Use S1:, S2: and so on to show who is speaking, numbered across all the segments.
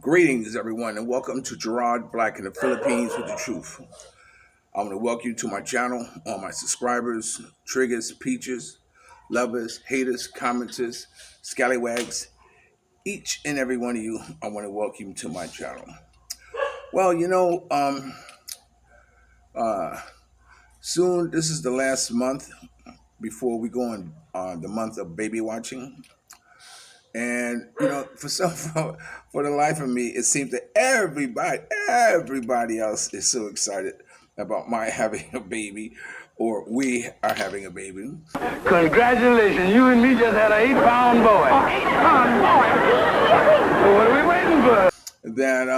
S1: Greetings, everyone, and welcome to Gerard Black in the Philippines with the Truth. I want to welcome you to my channel, all my subscribers, triggers, peaches, lovers, haters, commenters, scallywags, each and every one of you. I want to welcome you to my channel. Well, uh, soon this is the last month before we go on the month of baby watching. And for the life of me, it seems that everybody else is so excited about my having a baby, or we are having a baby.
S2: Congratulations, you and me just had an 8-pound boy. 8-pound boy? So what are we waiting for?
S1: That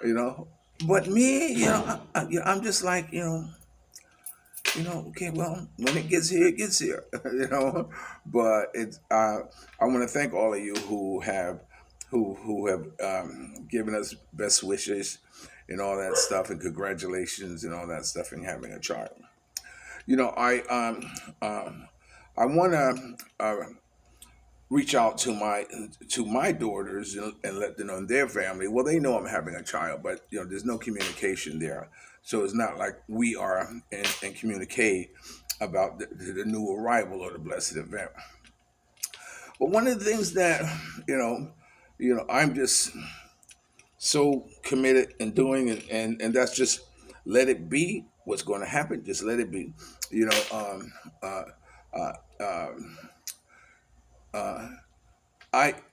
S1: you know, but me, I'm just like okay, well, when it gets here, it gets here, But it's I want to thank all of you who have given us best wishes and all that stuff, and congratulations and all that stuff, and having a child. You know, I want to reach out to my daughters and let them know in their family. Well, they know I'm having a child, but there's no communication there, so it's not like we are and communicate about the new arrival or the blessed event. But one of the things that I'm just so committed in doing, and that's just let it be. What's going to happen, just let it be. You know, uh, uh, um, uh,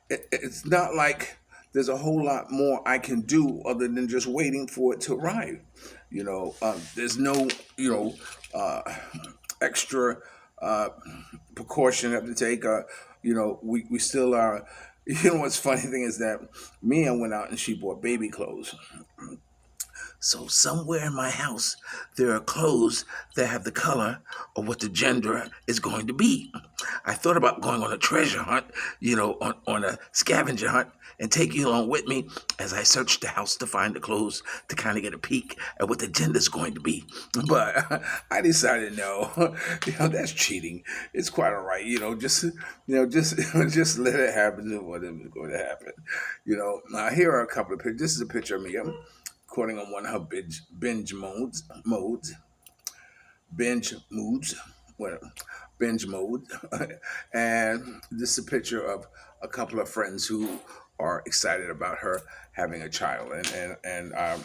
S1: it's not like there's a whole lot more I can do other than just waiting for it to arrive. There's no uh, extra uh, precaution I have to take. We still are. What's funny thing is that Mia went out and she bought baby clothes. So somewhere in my house, there are clothes that have the color of what the gender is going to be. I thought about going on a treasure hunt, on a scavenger hunt, and taking you along with me as I searched the house to find the clothes to kind of get a peek at what the gender is going to be. But I decided no, that's cheating. It's quite all right, just let it happen and whatever's going to happen. Here are a couple of pictures. This is a picture of me. I'm quoting on one of her binge binge moods, well, binge mode, and this is a picture of a couple of friends who are excited about her having a child, and I'm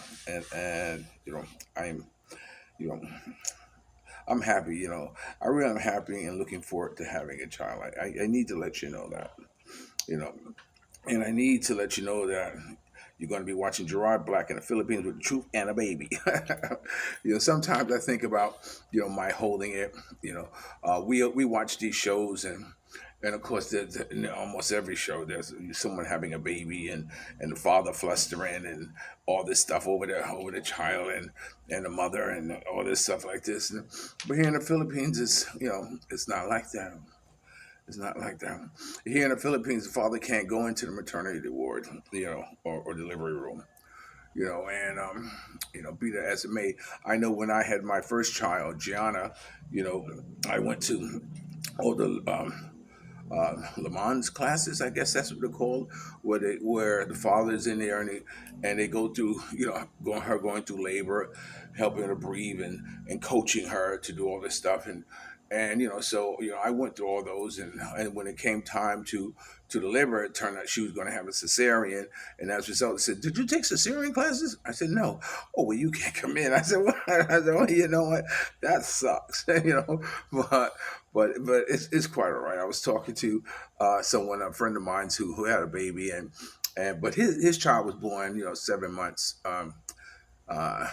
S1: you know I'm happy. I really am happy and looking forward to having a child. I need to let you know that, you know, and I need to let you know that you're going to be watching Gerard Black in the Philippines with the truth and a baby. Sometimes I think about, my holding it. We watch these shows, and of course, in almost every show, there's someone having a baby, and the father flustering and all this stuff over the child and the mother and all this stuff like this. But here in the Philippines, it's not like that. It's not like that. Here in the Philippines, the father can't go into the maternity ward, or delivery room, and be that as it may. I know when I had my first child, Gianna, I went to all the Le Mans classes, I guess that's what they're called, where the father's in there and they go through, going through labor, helping her breathe and coaching her to do all this stuff, and so I went through all those, and when it came time to deliver, it turned out she was going to have a cesarean, and as a result, they said, "Did you take cesarean classes?" I said, "No." "Oh, well, you can't come in." I said, "What?" I said, "Well, you know what? That sucks." But it's quite all right. I was talking to someone, a friend of mine who had a baby, and but his child was born, 7 months, uh, uh,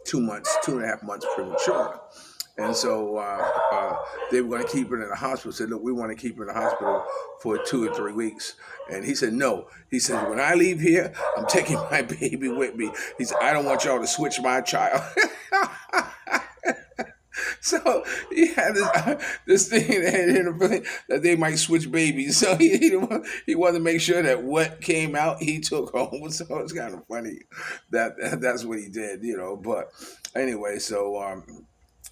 S1: 2 months, 2.5 months premature. And so they were going to keep her in the hospital. Said, "Look, we want to keep her in the hospital for 2 or 3 weeks." And he said, "No." He said, "When I leave here, I'm taking my baby with me." He said, "I don't want y'all to switch my child." So he had this thing that they might switch babies. So he wanted to make sure that what came out he took home. So it's kind of funny that's what he did, But anyway, so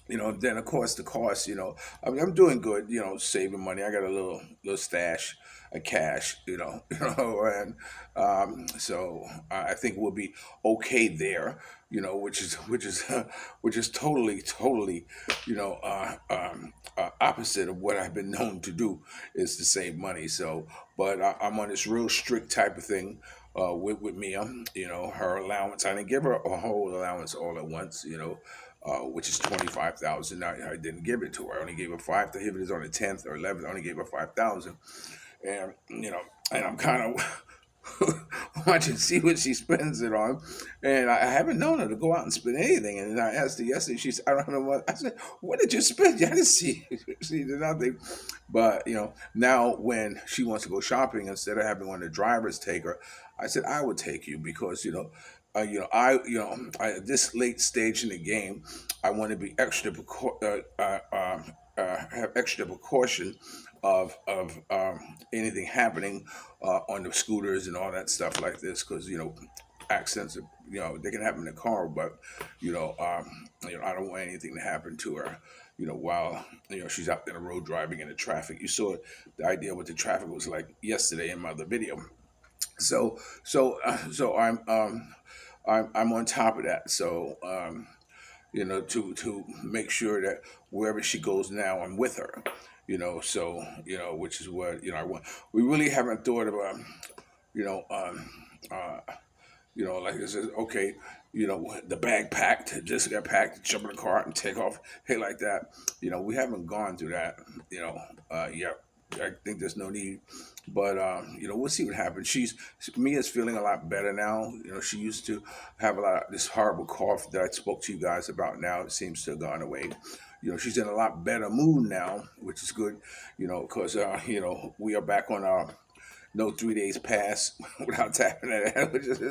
S1: then of course the cost, I'm doing good, saving money. I got a little stash. cash, and so I think we'll be okay there, which is totally, opposite of what I've been known to do is to save money. So, but I'm on this real strict type of thing with Mia. Her allowance. I didn't give her a whole allowance all at once. Which is 25,000. I didn't give it to her. I only gave her five. If it is on the 10th or 11th, I only gave her 5,000. And and I'm kind of watching see what she spends it on. And I haven't known her to go out and spend anything. And I asked her yesterday. She said, "I don't know what." I said, "What did you spend?" I didn't see see nothing. But now when she wants to go shopping, instead of having one of the drivers take her, I said I would take you because this late stage in the game, I want to be have extra precaution of anything happening on the scooters and all that stuff like this because accidents they can happen in the car, but I don't want anything to happen to her. While she's out in the road driving in the traffic. You saw the idea what the traffic was like yesterday in my other video. So I'm on top of that. So to make sure that wherever she goes now, I'm with her. So which is what I want. We really haven't thought about you know um, uh, like I said, okay, the bag packed, just got packed, jump in the car and take off, hey, like that. We haven't gone through that, yet. I think there's no need, but we'll see what happens. Mia's feeling a lot better now. She used to have a lot of this horrible cough that I spoke to you guys about. Now it seems to have gone away. She's in a lot better mood now, which is good. Because we are back on our no 3 days pass without tapping that. Which is,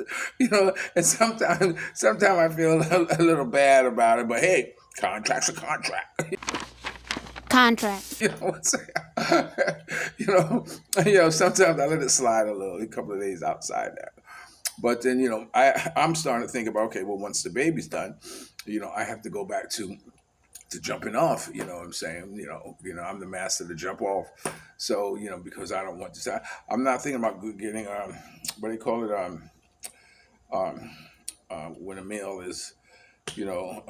S1: and sometimes I feel a little bad about it, but hey, contract's a contract.
S3: Contract.
S1: What I'm saying? Sometimes I let it slide a couple of days outside that. But then, I'm starting to think about, okay, well, once the baby's done, I have to go back to jumping off. You know what I'm saying? I'm the master to jump off. So, because I don't want to. I'm not thinking about getting what do you call it? Um, when a male is, you know,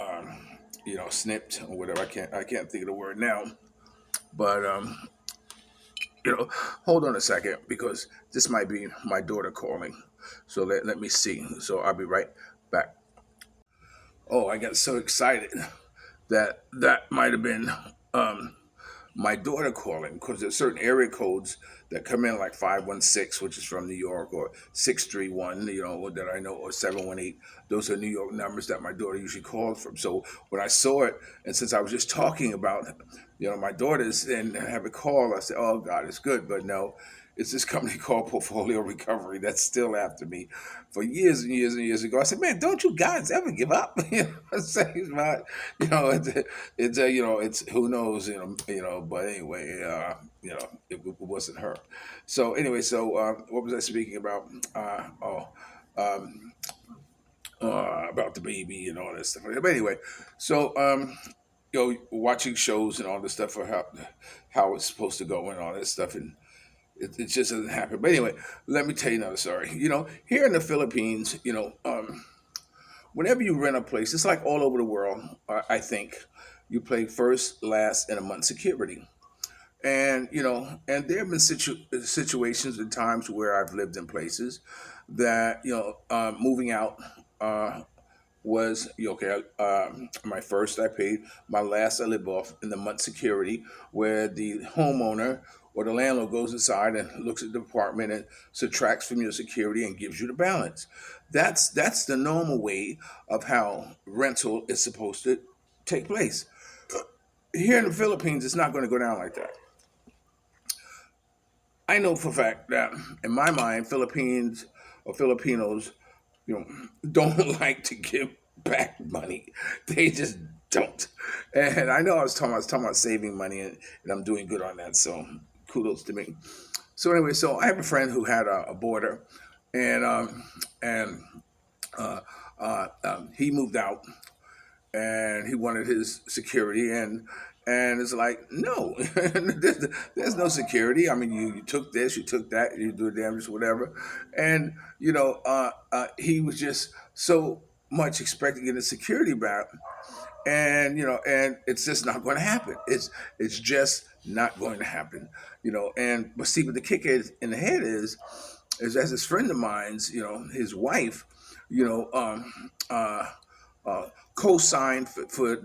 S1: snipped or whatever. I can't think of the word now. But hold on a second because this might be my daughter calling. So let me see. So I'll be right back. Oh, I got so excited that might have been um, my daughter calling because there's certain area codes that come in like 516, which is from New York, or 631, that I know, or 718. Those are New York numbers that my daughter usually calls from. So when I saw it, and since I was just talking about, my daughters and have a call, I said, oh God, it's good. But no, it's this company called Portfolio Recovery that's still after me for years and years and years ago. I said, man, don't you guys ever give up? I'm saying, but it's who knows, but anyway, it wasn't her. So anyway, what was I speaking about? Um, about the baby and all that stuff. But anyway, so watching shows and all this stuff for how it's supposed to go and all that stuff, and it just doesn't happen. But anyway, let me tell you another story. Here in the Philippines, whenever you rent a place, it's like all over the world. I think you pay first, last, and a month security. And and there have been situations and times where I've lived in places that moving out was okay. My first I paid, my last I live off in the month security, where the homeowner or the landlord goes inside and looks at the apartment and subtracts from your security and gives you the balance. That's the normal way of how rental is supposed to take place. Here in the Philippines, it's not going to go down like that. I know for a fact that in my mind, Philippines or Filipinos, don't like to give back money. They just don't. And I know I was talking about saving money, and I'm doing good on that. So kudos to me. So anyway, so I have a friend who had a boarder, and he moved out and he wanted his security, and And it's like, no, there's no security. I mean, you took this, you took that, you do damage, whatever. And, he was just so much expecting to get a security back. And, and it's just not going to happen. It's just not going to happen, And, but see, what the kick is in the head is as this friend of mine's, his wife, you know, um, uh, co-signed for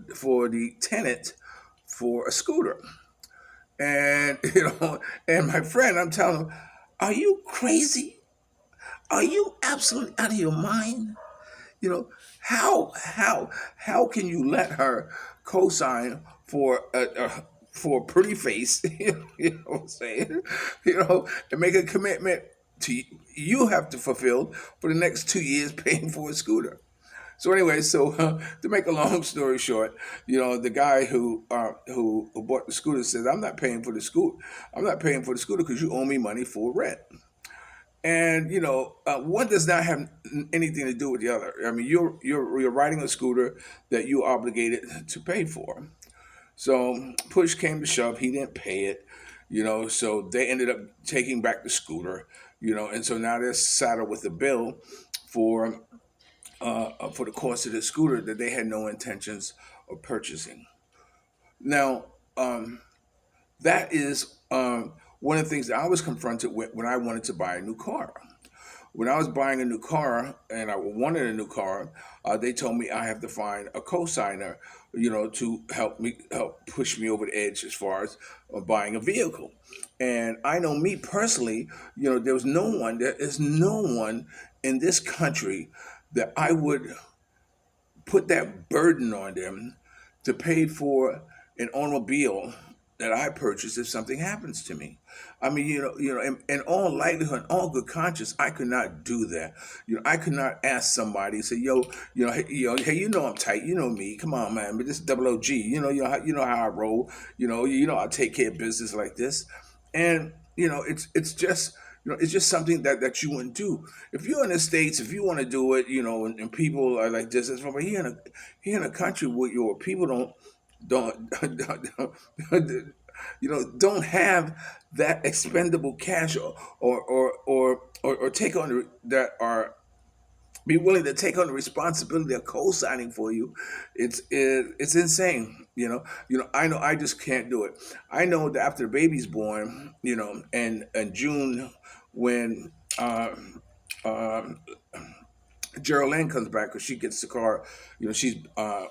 S1: the tenant for a scooter. And and my friend, I'm telling him, are you crazy? Are you absolutely out of your mind? You know, how can you let her co-sign for a pretty face? You know what I'm saying? And make a commitment you have to fulfill for the next 2 years paying for a scooter. So anyway, to make a long story short, the guy who bought the scooter says, "I'm not paying for the scooter. I'm not paying for the scooter because you owe me money for rent." And one does not have anything to do with the other. I mean, you're riding a scooter that you obligated to pay for. So push came to shove, he didn't pay it. So they ended up taking back the scooter. And so now they're saddled with a bill for for the cost of the scooter that they had no intentions of purchasing. Now, that is one of the things that I was confronted with when I wanted to buy a new car. When I was buying a new car and I wanted a new car, they told me I have to find a co-signer, to help push me over the edge as far as buying a vehicle. And I know me personally, there is no one in this country that I would put that burden on them to pay for an automobile that I purchase if something happens to me. I mean, in all likelihood, in all good conscience, I could not do that. I could not ask somebody, say, "Yo, hey, I'm tight. You know me. Come on, man. But this is double OG. You know how I roll. I take care of business like this." And it's just something that you wouldn't do if you're in the states. If you want to do it, and people are like this. It's from here in a country where your people don't don't have that expendable cash or take on that are be willing to take on the responsibility of co-signing for you. It's insane. I know I just can't do it. I know that after the baby's born, and in June when uh, Geraldine comes back because she gets the car. She's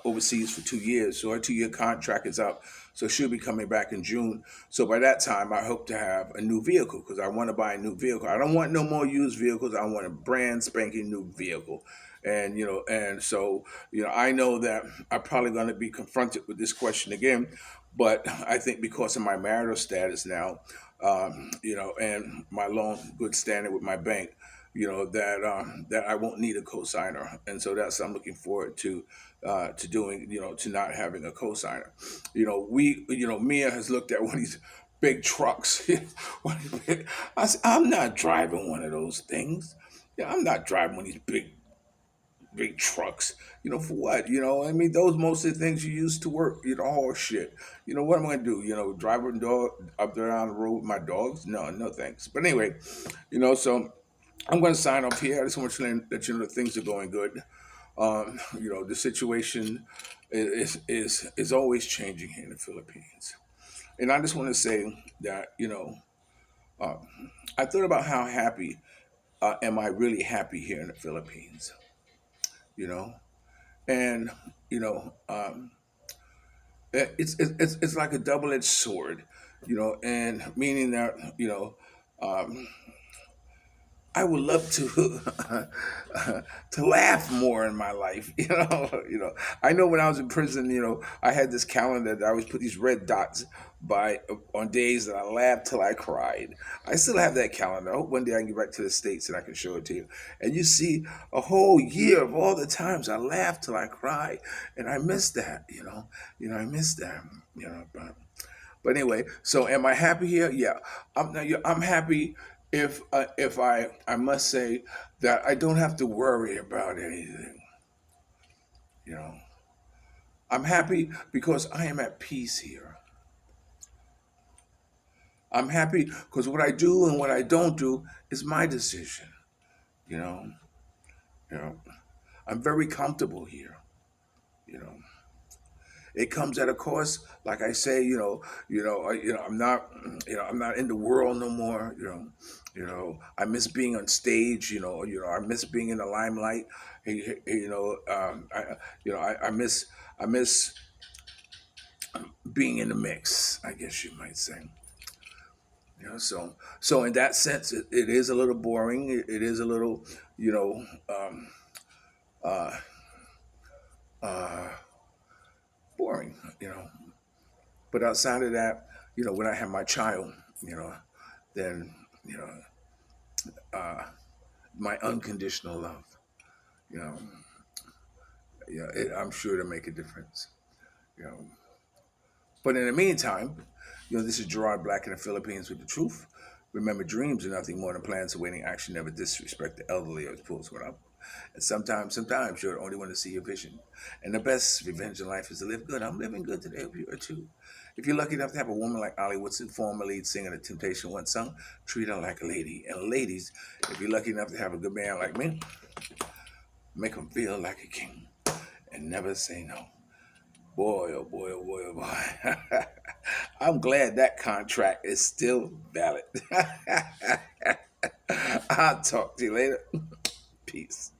S1: overseas for 2 years, so her 2 year contract is up. So she'll be coming back in June. So by that time, I hope to have a new vehicle because I want to buy a new vehicle. I don't want no more used vehicles. I want a brand spanking new vehicle. And so I know that I'm probably going to be confronted with this question again, but I think because of my marital status now, and my long good standing with my bank, that I won't need a cosigner, and so that's I'm looking forward to doing, to not having a cosigner. Mia has looked at one of these big trucks. I said, I'm not driving one of those things. Yeah, I'm not driving one of these big trucks. For what? I mean, those most of the things you use to work. All shit. What am I gonna do? Drive a dog up there on the road with my dogs? No, no thanks. But anyway, so I'm going to sign off here. I just want to let you know that things are going good. The situation is always changing here in the Philippines, and I just want to say that uh, I thought about how happy am I really happy here in the Philippines, you know, and you know it's like a double edged sword, and meaning that um, I would love to to laugh more in my life. I know when I was in prison, I had this calendar that I always put these red dots by on days that I laughed till I cried. I still have that calendar. I hope one day I can get back to the States and I can show it to you. And you see a whole year of all the times I laughed till I cried, and I miss that. I miss that. But anyway, so am I happy here? Yeah, I'm happy if I must say that I don't have to worry about anything. You know, I'm happy because I am at peace here. I'm happy because what I do and what I don't do is my decision. You know, you know, I'm very comfortable here. You know, it comes at a cost. Like I say, I'm not, I'm not in the world no more. I miss being on stage. I miss being in the limelight. I miss being in the mix. I guess you might say. So in that sense, it is a little boring. It is a little, you know, uh, uh, boring. But outside of that, when I have my child, you know, then you know, uh, my unconditional love, you know, I'm sure to make a difference. You know, but in the meantime, this is Gerard Black in the Philippines with the truth. Remember, dreams are nothing more than plans awaiting action. Never disrespect the elderly or fools one up. And sometimes you're the only one to see your vision. And the best revenge in life is to live good. I'm living good today. Hope you are too. If you're lucky enough to have a woman like Ollie Woodson, former lead singer of Temptation One song, treat her like a lady. And ladies, if you're lucky enough to have a good man like me, make him feel like a king and never say no. Boy, oh boy, oh boy, oh boy. I'm glad that contract is still valid. I'll talk to you later. Peace.